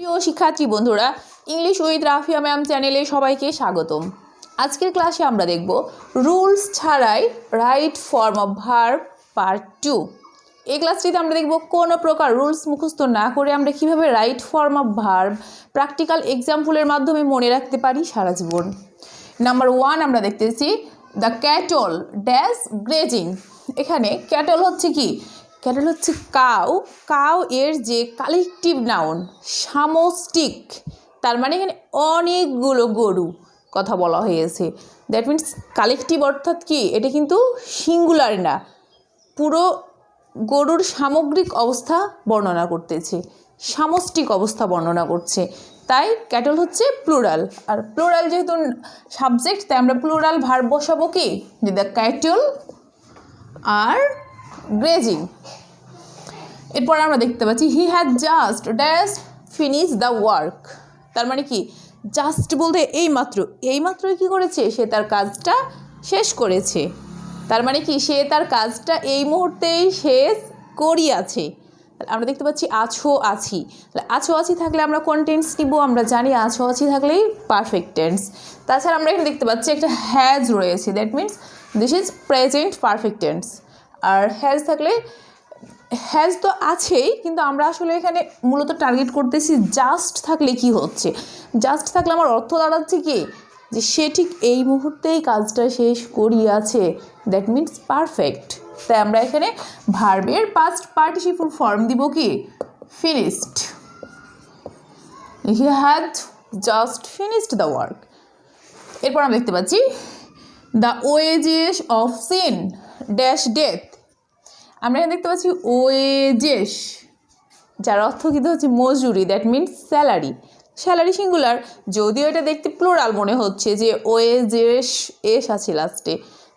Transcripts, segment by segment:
প্রিয় শিক্ষার্থী বন্ধুরা, ইংলিশ উইথ রাফিয়া ম্যাম চ্যানেলে সবাইকে স্বাগতম। আজকের ক্লাসে আমরা দেখব রুলস ছাড়াই right form of verb part 2। এই ক্লাসটিতে আমরা দেখব কোনো প্রকার রুলস মুখস্থ না করে আমরা কিভাবে right form of verb practical এক্সাম্পলের মাধ্যমে মনে রাখতে পারি সারা জীবন। নাম্বার 1 আমরা দেখতেছি দ্য ক্যাটল ড্যাশ গ্রেজিং। এখানে ক্যাটল হচ্ছে কি? ক্যাটল হচ্ছে কাউ। কাউ এর যে কালেকটিভ নাউন সামষ্টিক, তার মানে এখানে অনেকগুলো গরু কথা বলা হয়েছে। দ্যাট মিনস কালেকটিভ অর্থাৎ কি, এটা কিন্তু সিঙ্গুলার না, পুরো গরুর সামগ্রিক অবস্থা বর্ণনা করতেছে, সামষ্টিক অবস্থা বর্ণনা করছে। তাই ক্যাটল হচ্ছে প্লুরাল, আর প্লুরাল যেহেতু সাবজেক্ট তাই আমরা প্লুরাল ভার্ব বসাবো কি, যে দ্য ক্যাটল আর গ্রেজিং। এরপর আমরা দেখতে পাচ্ছি হি had just dash finish the work. তার মানে কি, জাস্ট বলতে এইমাত্রই কী করেছে, সে তার কাজটা শেষ করেছে। তার মানে কি, সে তার কাজটা এই মুহূর্তেই শেষ করিয়াছে। আমরা দেখতে পাচ্ছি আছো আছি। আছো আছি থাকলে আমরা কোন টেন্স নিব? আমরা জানি আছো আছি থাকলেই পারফেক্ট টেন্স। তাছাড়া আমরা এখানে দেখতে পাচ্ছি একটা হ্যাজ রয়েছে, that means this is present perfect tense. আর হ্যাজ থাকলে, হ্যাজ তো আছেই, কিন্তু আমরা আসলে এখানে মূলত টার্গেট করতেছি জাস্ট থাকলে কি হচ্ছে। জাস্ট থাকলে আমার অর্থ দাঁড়াচ্ছে কি, যে সে ঠিক এই মুহূর্তেই কাজটা শেষ করিয়াছে, দ্যাট মিনস পারফেক্ট। তাই আমরা এখানে ভার্বের পাস্ট পার্টিসিপল ফর্ম দিব কি, finished. He had just finished the work. এরপর আমরা দেখতে পাচ্ছি the wages of sin dash death. আমরা এখানে দেখতে পাচ্ছি ওয়েজেস, যার অর্থ কিন্তু হচ্ছে মজুরি, that means salary. Salary singular, যদিও এটা দেখতে প্লুরাল মনে হচ্ছে, যে ওয়েজেস এস আছে লাস্টে,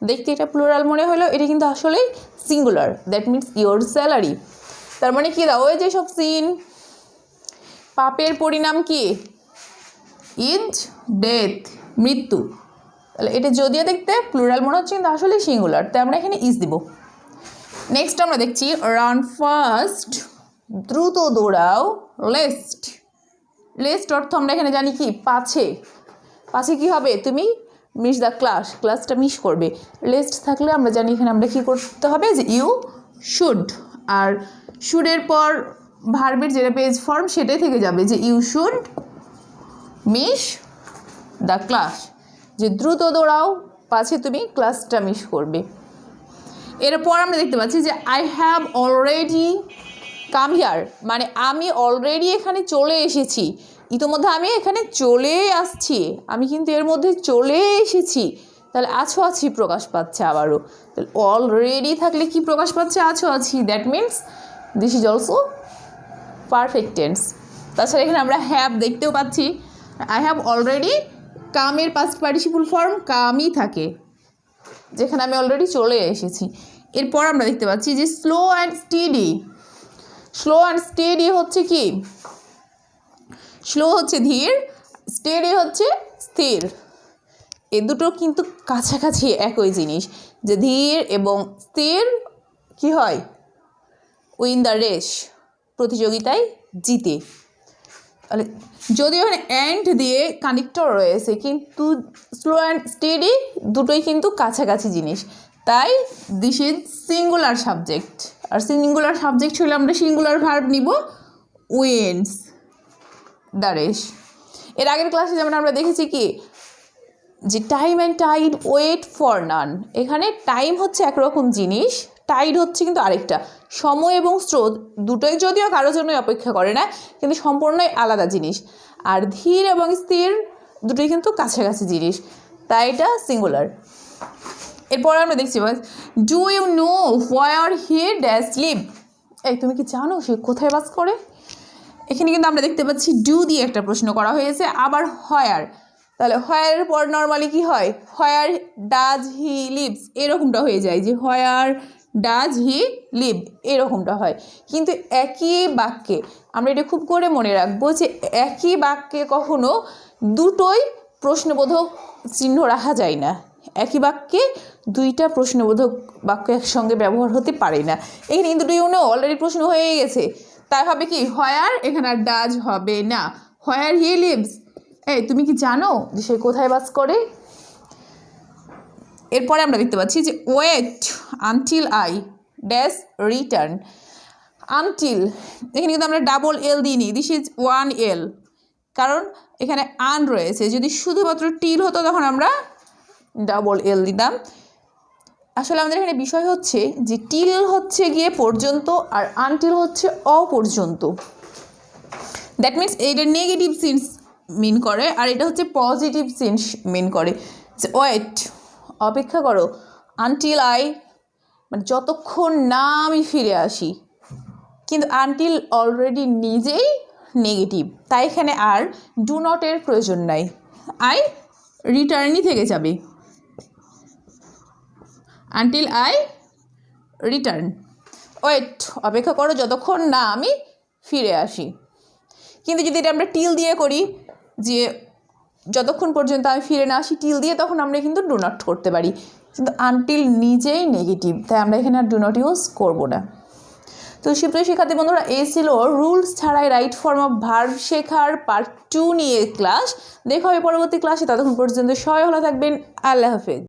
দেখতে এটা প্লুরাল মনে হলো, এটা কিন্তু আসলে singular, that means your salary. তার মানে কি, দ্য ওয়েজেস অফ সিন, পাপের পরিণাম কি, ইজ ডেথ, মৃত্যু। তাহলে এটা যদিও দেখতে প্লুরাল মনে হচ্ছে কিন্তু আসলে সিঙ্গুলার, তাই আমরা এখানে ইজ দিব। নেক্সট আমরা দেখছি রান ফাস্ট, দ্রুত দৌড়াও, লেস্ট। লেস্ট অর্থ আমরা এখানে জানি কি, পাছে। পাছে কি হবে, তুমি মিস দ্য ক্লাস, ক্লাসটা মিস করবে। লেস্ট থাকলে আমরা জানি এখানে আমরা কি করতে হবে, যে ইউ শুড। আর শুডের পর ভার্বের যেটা পেজ ফর্ম সেটাই থেকে যাবে, যে you should miss the class, যে দ্রুত দৌড়াও পাছে তুমি ক্লাসটা মিস করবে। এরপর আমরা দেখতে পাচ্ছি যে I have already come here, মানে আমি অলরেডি এখানে চলে এসেছি, ইতোমধ্যে আমি এখানে চলে আসছি, আমি কিন্তু এর মধ্যে চলে এসেছি। তাহলে আছো আছি প্রকাশ পাচ্ছে আবারও। তাহলে অলরেডি থাকলে কি প্রকাশ পাচ্ছে, আছো আছি, that means this is also perfect tense. তাছাড়া এখানে আমরা হ্যাভ দেখতেও পাচ্ছি, আই হ্যাভ অলরেডি, কামের পাস্ট পার্টিসিপল ফর্ম কামই থাকে, যেখানে আমি অলরেডি চলে এসেছি। এরপর আমরা দেখতে পাচ্ছি যে slow and steady. Slow and steady হচ্ছে কি, স্লো হচ্ছে ধীর, স্টেডি হচ্ছে স্থির। এ দুটো কিন্তু কাছাকাছি একই জিনিস, যে ধীর এবং স্থির কি হয়, উইন দ্য রেস, প্রতিযোগিতায় জিতে। তাহলে যদিও এখানে অ্যান্ড দিয়ে কানেক্টর রয়েছে, কিন্তু স্লো অ্যান্ড স্টেডি দুটোই কিন্তু কাছাকাছি জিনিস, তাই দিস ইজ সিঙ্গুলার সাবজেক্ট। আর সিঙ্গুলার সাবজেক্ট হলে আমরা সিঙ্গুলার ভার্ব নিব, উইন্স দ্য রেস। এর আগের ক্লাসে যেমন আমরা দেখেছি কি, যে time and tide wait for none. এখানে টাইম হচ্ছে একরকম জিনিস, টাইড হচ্ছে কিন্তু আরেকটা। সময় এবং স্রোত দুটোই যদিও কারোর জন্যই অপেক্ষা করে না, কিন্তু সম্পূর্ণই আলাদা জিনিস। আর ধীর এবং স্থির দুটোই কিন্তু কাছাকাছি জিনিস, তাই এটা সিঙ্গুলার। এরপর আমরা দেখছি do you know where he dash live. এই তুমি কি জানো সে কোথায় বাস করে? এখানে কিন্তু আমরা দেখতে পাচ্ছি ডু দিয়ে একটা প্রশ্ন করা হয়েছে, আবার হোয়ার। তাহলে হোয়ারের পর নর্মালি কি হয়, হোয়ার ডাজ হি লিভস এরকমটা হয়ে যায়, যে হোয়ার ডাজ হি লিভ এরকমটা হয়। কিন্তু একই বাক্যে আমরা এটা খুব করে মনে রাখবো, যে একই বাক্যে কখনো দুটোই প্রশ্নবোধক চিহ্ন রাখা যায় না। একই বাক্যে দুইটা প্রশ্নবোধক বাক্য একসঙ্গে ব্যবহার হতে পারে না। এখানে কিন্তু ডু ইউ নো অলরেডি প্রশ্ন হয়ে গেছে, তাই হবে কি হোয়ার, এখানে আর ডাজ হবে না। হোয়ার হি লিভস, এই তুমি কি জানো যে সে কোথায় বাস করে? এরপরে আমরা দেখতে পাচ্ছি যে wait until I dash return. Until, এখানে কিন্তু আমরা ডাবল এল দিইনি, দিস ইজ ওয়ান এল, কারণ এখানে আন রয়েছে। যদি শুধুমাত্র টিল হতো তখন আমরা ডাবল এল দিতাম। আসলে আমাদের এখানে বিষয় হচ্ছে যে টিল হচ্ছে গিয়ে পর্যন্ত আর আনটিল হচ্ছে অপর্যন্ত। দ্যাট মিনস এইটা নেগেটিভ সেন্স মিন করে আর এটা হচ্ছে পজিটিভ সেন্স মিন করে। যে ওয়েট, অপেক্ষা করো, আনটিল আই মানে যতক্ষণ না আমি ফিরে আসি। কিন্তু আনটিল অলরেডি নিজেই নেগেটিভ, তাই এখানে আর ডু নটের প্রয়োজন নাই, আই রিটার্নই থেকে যাবে। আনটিল আই রিটার্ন, ওয়েট অপেক্ষা করো যতক্ষণ না আমি ফিরে আসি। কিন্তু যদি এটা আমরা টিল দিয়ে করি যে যতক্ষণ পর্যন্ত আমি ফিরে না আসি টিল দিয়ে, তখন আমরা কিন্তু ডু নট করতে পারি। কিন্তু আনটিল নিজেই নেগেটিভ, তাই আমরা এখানে আর ডু নট ইউজ করবো না। তো সুপ্রিয় শিক্ষার্থী বন্ধুরা, এই ছিল রুলস ছাড়াই রাইট ফর্ম অফ ভার্ব শেখার পার্ট 2 নিয়ে ক্লাস। দেখা হবে পরবর্তী ক্লাসে, ততক্ষণ পর্যন্ত সবাই ভালো থাকবেন। আল্লাহ হাফেজ।